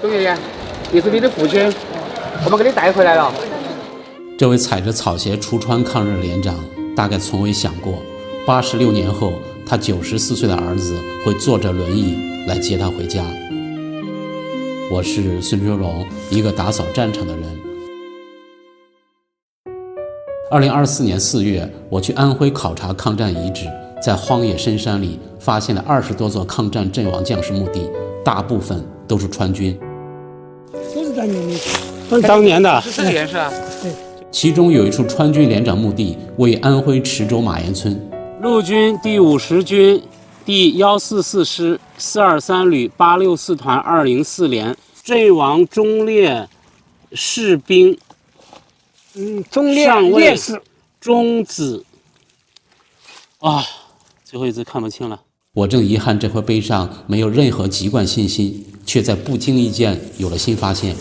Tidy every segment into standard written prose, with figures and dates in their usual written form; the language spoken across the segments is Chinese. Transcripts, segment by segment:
董爷爺，這是你的父親，我們給你帶回來了。這位踩着草鞋出川抗日連長，大概從未想過，86年後，他94歲的兒子會坐着輪椅來接他回家。我是孫秋榮，一個打掃戰場的人。2024年4月，我去安徽考察抗戰遺址，在荒野深山裡發現了20多座抗戰陣亡將士墓地，大部分都是川軍。都是当年的，都是當年的。是这件事啊。对。其中有一處川軍連長墓地，位於安徽池州馬岩村。陸軍第50軍第144師423旅864團204連陣亡忠烈士兵，忠烈烈士忠子。最後一字看不清了。我正遺憾这回碑上沒有任何籍貫信息，卻在不經意間有了新發現。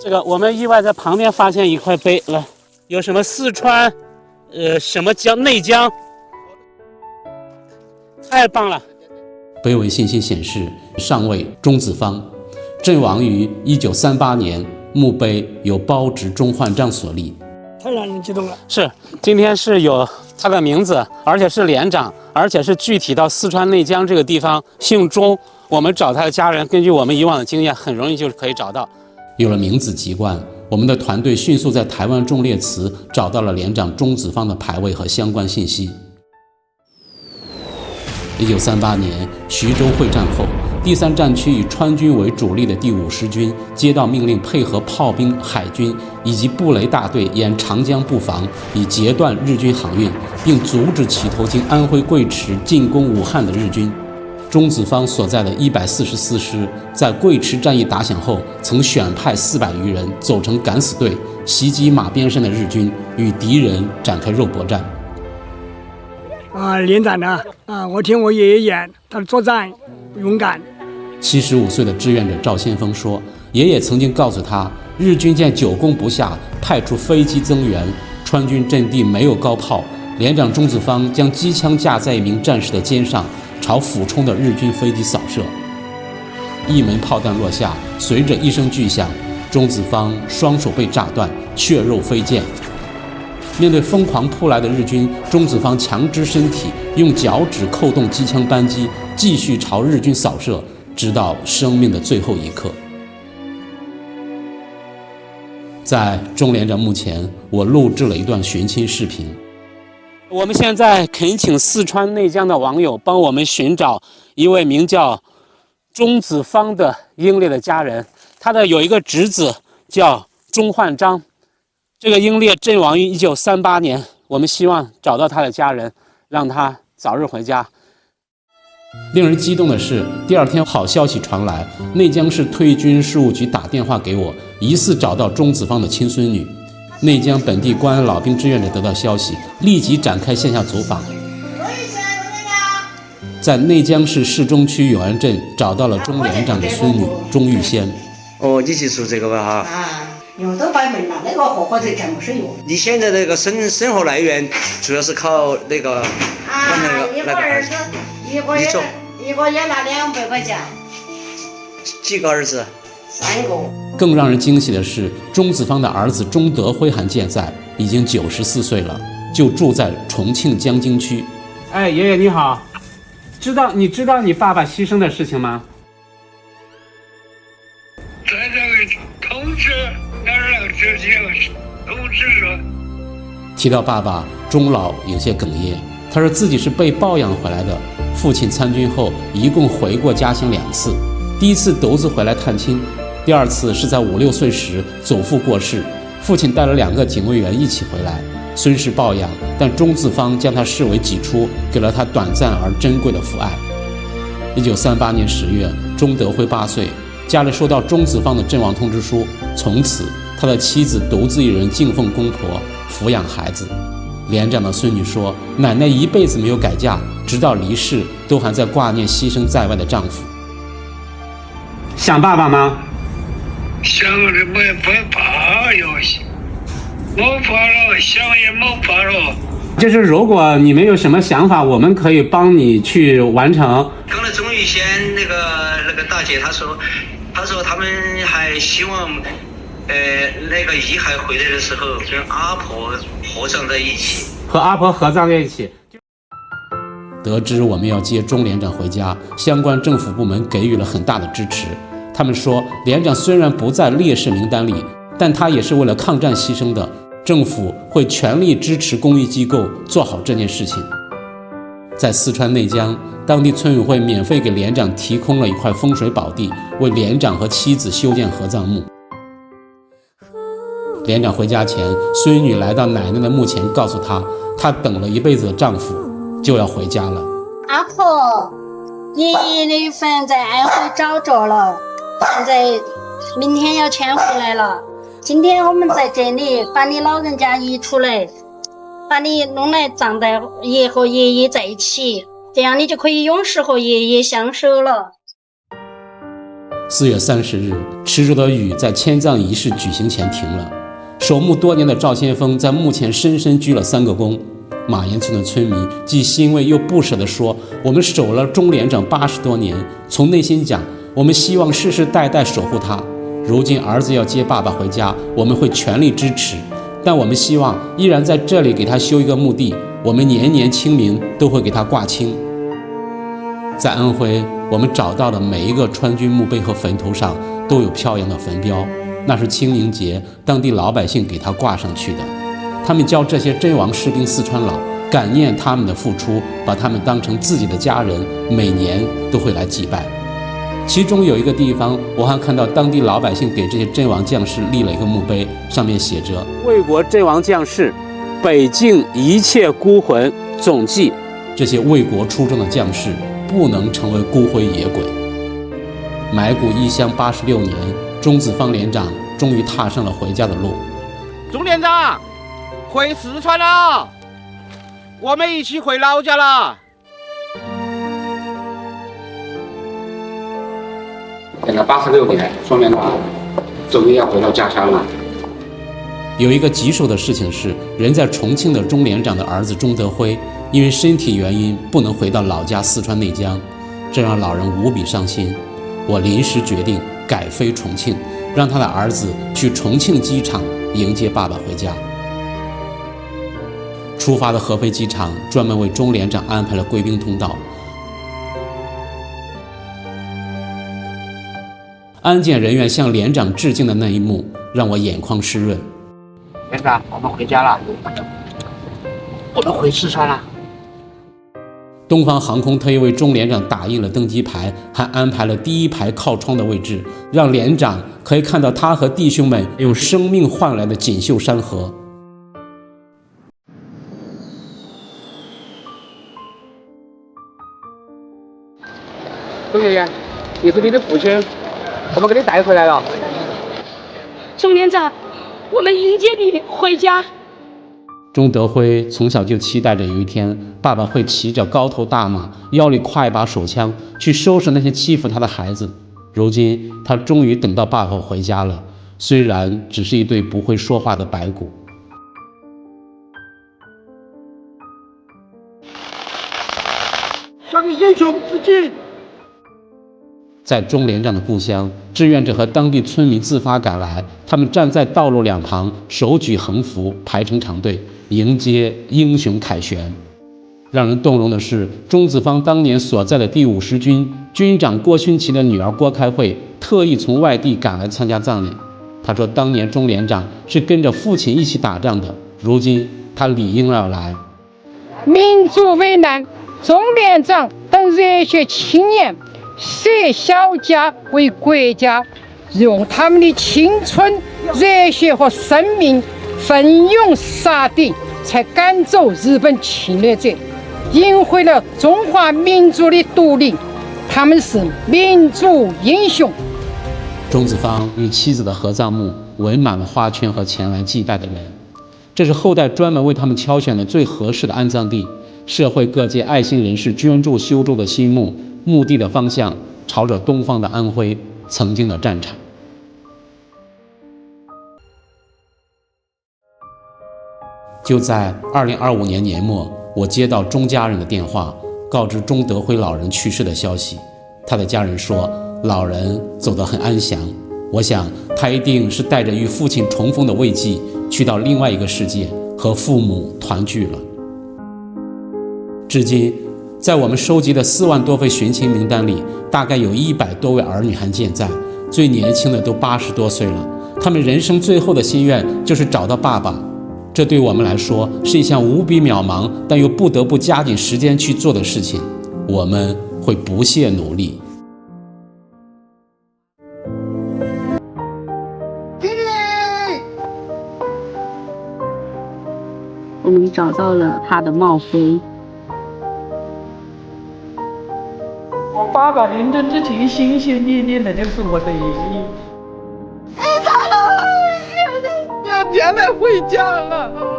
這個我們意外在旁邊發現一塊碑了，有什麼四川，什麼江內江，太棒了。碑文信息顯示，上尉鍾子方陣亡於1938年，墓碑由包執鍾煥章所立。太讓人激動了。是，今天是有他的名字，而且是連長，而且是具體到四川內江這個地方，姓鍾。我們找他的家人，根據我們以往的經驗，很容易就可以找到。有了名字籍貫，我們的團隊迅速在台灣忠烈祠找到了連長鍾子方的牌位和相關信息。1938年徐州會戰後，第3戰區以川軍為主力的第50軍接到命令，配合炮兵、海軍以及布雷大隊沿長江布防，以截斷日軍航運，並阻止企圖經安徽貴池進攻武漢的日軍。鍾子方所在的144師在貴池戰役打響後，曾選派400餘人組成敢死隊，襲擊馬邊山的日軍，與敵人展開肉搏戰。連長呢？我聽我爺爺演，他作戰勇敢。75歲的志願者趙先鋒說，爺爺曾經告訴他，日軍見久攻不下，派出飛機增援，川軍陣地沒有高炮，連長鍾子方將機槍架在一名戰士的肩上，朝俯衝的日軍飛機掃射。一枚炮彈落下，隨着一聲巨響，鍾子方雙手被炸斷，血肉飛濺。面對瘋狂撲來的日軍，鍾子方強支身體，用腳趾扣動機槍扳機，繼續朝日軍掃射，直到生命的最後一刻。在鍾連長墓前，我錄製了一段尋親視頻。我們現在懇請四川內江的網友幫我們尋找一位名叫鍾子方的英烈的家人，他的有一個侄子叫鍾煥章。這個英烈陣亡於1938年，我們希望找到他的家人，讓他早日回家。令人激動的是，第二天好消息傳來，內江市退役軍事務局打電話給我，疑似找到鍾子方的親孫女。內江本地關安老兵志願者得到消息，立即展開線下走訪，在內江市市中區永安鎮找到了鍾連長的孫女鍾玉仙。你記住這個吧哈。用都擺明了，那個活活就全部是用。你現在那個生活來源主要是靠那個一個兒子，一個月拿200塊錢。幾個兒子？3個。更讓人驚喜的是，鍾子方的兒子鍾德輝還健在，已經94歲了，就住在重慶江津區。哎，爺爺你好，你知道你爸爸犧牲的事情嗎？在這個通知2之前通知說。提到爸爸，鍾老有些哽咽。他說自己是被抱養回來的，父親參軍後一共回過家鄉2次，第一次獨自回來探親，第二次是在5、6歲時祖父過世，父親帶了2個警衛員一起回來。雖是抱養，但鍾子方將他視為己出，給了他短暫而珍貴的父愛。1938年10月，鍾德輝8歲。家裡收到鍾子方的陣亡通知書，從此他的妻子獨自一人敬奉公婆，撫養孩子。連長的孫女說，奶奶一輩子沒有改嫁，直到離世都還在掛念犧牲在外的丈夫。想爸爸嗎？想的沒辦法，沒法了，想也沒法了。就是如果你們有什麼想法，我們可以幫你去完成。剛才鍾玉仙那個大姐她說，他說他们還希望，那個遺骸回來的時候跟阿婆合葬在一起。和阿婆合葬在一起。得知我們要接鍾連長回家，相關政府部門給予了很大的支持。他們說，連長雖然不在烈士名單裡，但他也是為了抗戰犧牲的，政府會全力支持公益機構做好這件事情。在四川內江，當地村委會免費給連長提供了一塊風水寶地，為連長和妻子修建合葬墓。連長回家前，孫女來到奶奶的墓前，告訴她，她等了一輩子的丈夫就要回家了。阿婆，爺爺的墳在安徽找着了，現在明天要遷回來了。今天我們在這裡把你老人家移出來，把你弄來葬在爺和爺爺在一起，這樣你就可以永世和爺爺相守了。4月30日，持續的雨在遷葬儀式舉行前停了。守墓多年的趙先鋒在墓前深深鞠了3個躬。馬岩村的村民既欣慰又不捨地說：“我們守了鍾連長80多年，從內心講，我們希望世世代代守護他。如今兒子要接爸爸回家，我們會全力支持。但我們希望依然在這裡給他修一個墓地，我們年年清明都會給他掛青。”在安徽，我們找到的每一個川軍墓碑和墳頭上都有漂洋的墳標，那是清明節當地老百姓給他掛上去的。他們教這些陣亡士兵四川老感念他們的付出，把他們當成自己的家人，每年都會來祭拜。其中有一個地方，我還看到當地老百姓給這些陣亡將士立了一個墓碑，上面寫着：“為國陣亡將士，北境一切孤魂總祭。”這些為國出征的將士不能成為孤魂野鬼。埋骨異鄉86年，鍾子芳連長終於踏上了回家的路。鍾連長，回四川了，我們一起回老家了。等了86年，鍾連長終於要回到家鄉了。有一個棘手的事情是，人在重慶的鍾連長的兒子鍾德輝，因為身體原因不能回到老家四川內江，這讓老人無比傷心。我臨時決定改飛重慶，讓他的兒子去重慶機場迎接爸爸回家。出發的合肥機場專門為鍾連長安排了貴賓通道。安檢人員向連長致敬的那一幕，讓我眼眶濕潤。連長，我們回家了，我們回四川了。東方航空特意為鍾連長打印了登機牌，還安排了第一排靠窗的位置，讓連長可以看到他和弟兄們用生命換來的錦繡山河。鍾爺爺，也是你的父親，我們給你帶回來了。鍾連長，我們迎接你回家。鍾德輝從小就期待着有一天，爸爸會騎着高頭大馬，腰裡挎一把手槍，去收拾那些欺負他的孩子。如今，他終於等到爸爸回家了，雖然只是一對不會說話的白骨。向英雄致敬！在鍾連長的故鄉，志願者和當地村民自發趕來，他們站在道路兩旁，手舉橫幅，排成長隊，迎接英雄凱旋。讓人動容的是，鍾子芳當年所在的第50軍軍長郭勳奇的女兒郭開慧，特意從外地趕來參加葬禮。她說，當年鍾連長是跟着父親一起打仗的，如今他理應要來。民族危難，鍾連長等熱血青年捨小家為國家，用他們的青春、熱血和生命奮勇殺敵，才趕走日本侵略者，贏回了中華民族的獨立。他們是民族英雄。鍾子芳與妻子的合葬墓圍滿了花圈和前來祭拜的人，這是後代專門為他們挑選的最合適的安葬地。社會各界愛心人士捐助修築的新墓，墓地的方向朝着東方的安徽，曾經的戰場。就在2025年年末，我接到鍾家人的電話，告知鍾德輝老人去世的消息。他的家人說，老人走得很安詳。我想他一定是带着与父親重逢的慰藉，去到另外一個世界和父母團聚了。至今，在我們收集的4萬多份尋親名單裡，大概有100多位兒女還健在，最年輕的都80多歲了。他們人生最後的心願就是找到爸爸，這對我們來說是一項無比渺茫，但又不得不加緊時間去做的事情。我們會不懈努力。我們找到了他的帽徽。我爸爸临终之前心心念念的就是我的爷爺。要将来回家了。